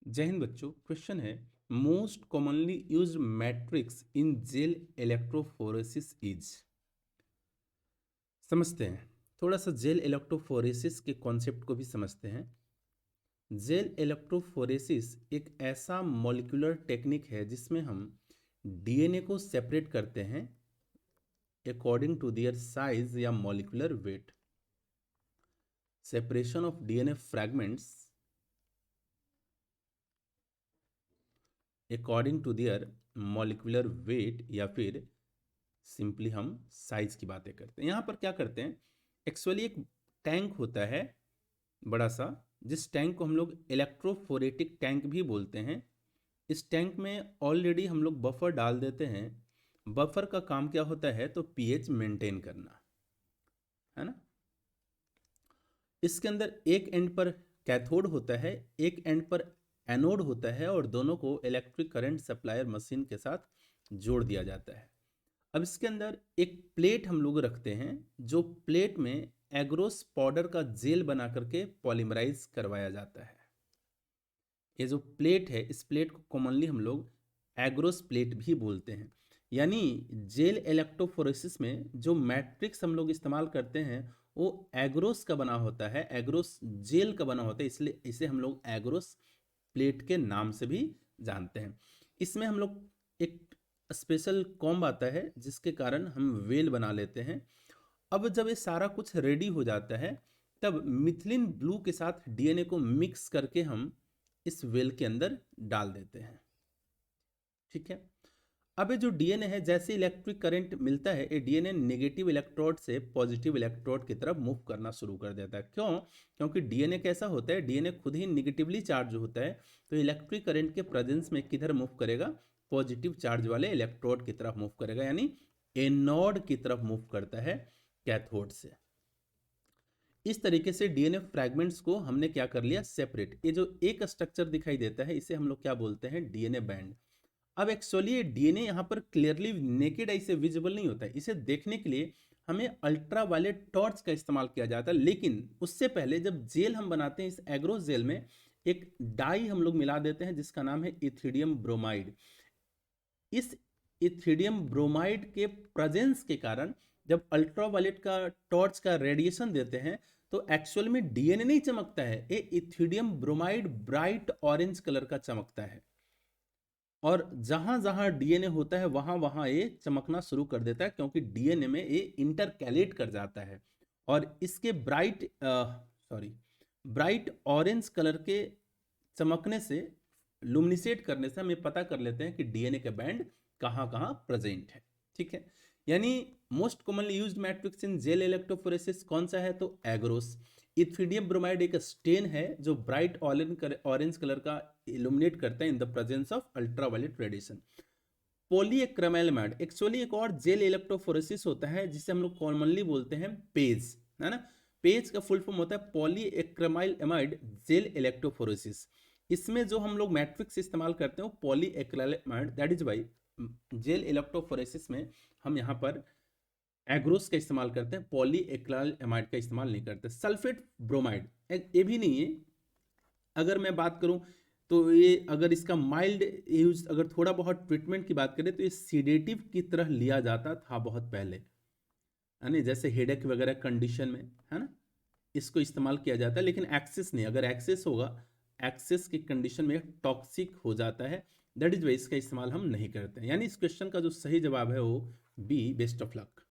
जय हिंद बच्चों। क्वेश्चन है most commonly used matrix in gel electrophoresis is. समझते हैं, थोड़ा सा जेल इलेक्ट्रोफोरेसिस के कॉन्सेप्ट को भी समझते हैं। जेल इलेक्ट्रोफोरेसिस एक ऐसा मॉलिक्यूलर टेक्निक है जिसमें हम डीएनए को सेपरेट करते हैं अकॉर्डिंग टू देयर साइज या molecular weight. Separation of DNA fragments according to their molecular weight, या फिर सिंपली हम साइज की बातें करते हैं। यहाँ पर क्या करते हैं, एक्चुअली एक टैंक होता है बड़ा सा, जिस टैंक को हम लोग इलेक्ट्रोफोरेटिक टैंक भी बोलते हैं। इस टैंक में ऑलरेडी हम लोग बफर डाल देते हैं। बफर का काम क्या होता है, तो पीएच मेंटेन करना है ना। इसके अंदर एक एंड पर कैथोड होता है, एक एंड पर एनोड होता है, और दोनों को इलेक्ट्रिक करंट सप्लायर मशीन के साथ जोड़ दिया जाता है। अब इसके अंदर एक प्लेट हम लोग रखते हैं, जो प्लेट में एग्रोस पाउडर का जेल बना करके पॉलीमराइज करवाया जाता है। ये जो प्लेट है, इस प्लेट को कॉमनली हम लोग एग्रोस प्लेट भी बोलते हैं। यानी जेल इलेक्ट्रोफोरेसिस में जो मैट्रिक्स हम लोग इस्तेमाल करते हैं वो एग्रोस का बना होता है, एग्रोस जेल का बना होता है, इसलिए इसे हम लोग एग्रोस प्लेट के नाम से भी जानते हैं। इसमें हम लोग एक स्पेशल कॉम्ब आता है जिसके कारण हम वेल बना लेते हैं। अब जब ये सारा कुछ रेडी हो जाता है, तब मिथिलिन ब्लू के साथ डीएनए को मिक्स करके हम इस वेल के अंदर डाल देते हैं। ठीक है। अब ये जो डीएनए है, जैसे इलेक्ट्रिक करंट मिलता है, ये डीएनए नेगेटिव इलेक्ट्रोड से पॉजिटिव इलेक्ट्रोड की तरफ मूव करना शुरू कर देता है। क्यों? क्योंकि डीएनए कैसा होता है, डीएनए खुद ही निगेटिवली चार्ज होता है, तो इलेक्ट्रिक करंट के प्रेजेंस में किधर मूव करेगा, पॉजिटिव चार्ज वाले इलेक्ट्रोड की तरफ मूव करेगा, यानी एनोड की तरफ मूव करता है कैथोड से। इस तरीके से डीएनए फ्रैगमेंट्स को हमने क्या कर लिया, सेपरेट। ये जो एक स्ट्रक्चर दिखाई देता है, इसे हम लोग क्या बोलते हैं, डीएनए बैंड। अब एक्चुअली ये डीएनए यहाँ पर क्लियरली नेकेड आई से विजिबल नहीं होता है, इसे देखने के लिए हमें अल्ट्रा वायलेट टॉर्च का इस्तेमाल किया जाता है। लेकिन उससे पहले जब जेल हम बनाते हैं, इस एग्रो जेल में एक डाई हम लोग मिला देते हैं जिसका नाम है इथिडियम ब्रोमाइड। इस इथिडियम ब्रोमाइड के प्रेजेंस के कारण जब अल्ट्रावायलेट का टॉर्च का रेडिएशन देते हैं, तो एक्चुअल में डीएनए नहीं चमकता है, ये ethidium bromide bright orange colour का चमकता है। और जहां जहां डीएनए होता है वहां वहां ये चमकना शुरू कर देता है, क्योंकि डीएनए में ये इंटरकैलेट कर जाता है। और इसके ब्राइट ऑरेंज कलर के चमकने से, लुमिनिसेट करने से हम ये पता कर लेते हैं कि डीएनए का बैंड कहाँ कहाँ प्रेजेंट है। ठीक है। यानी most commonly used matrix in gel electrophoresis कौन सा है, तो एग्रोस। इथिडियम ब्रोमाइड एक स्टेन है जो ब्राइट ऑरेंज कलर का इल्यूमिनेट करता है in the presence of ultraviolet radiation. Polyacrylamide actually एक और जेल इलेक्ट्रोफोरेसिस होता है जिसे हम लोग कॉमनली बोलते हैं पेज, है ना। पेज का फुल फॉर्म होता है पॉलीएक्रिलामाइड जेल इलेक्ट्रोफोरेसिस। इसमें जो हम लोग मैट्रिक्स इस्तेमाल करते हैं वो polyacrylamide, that is why gel electrophoresis में हम यहाँ पर एग्रोस का इस्तेमाल करते हैं, पॉलीएक्रिलामाइड का इस्तेमाल नहीं करते। सल्फेट ब्रोमाइड ये भी नहीं है। अगर मैं बात करूं तो ये, अगर इसका माइल्ड यूज, अगर थोड़ा बहुत ट्रीटमेंट की बात करें तो ये सीडेटिव की तरह लिया जाता था बहुत पहले, है ना, जैसे हेडेक वगैरह कंडीशन में, है ना, इसको इस्तेमाल किया जाता है। लेकिन एक्सेस नहीं, अगर एक्सेस होगा, एक्सेस की कंडीशन में टॉक्सिक हो जाता है, दैट इज वाई इसका इस्तेमाल हम नहीं करते हैं। यानी इस क्वेश्चन का जो सही जवाब है वो बी। Best of luck.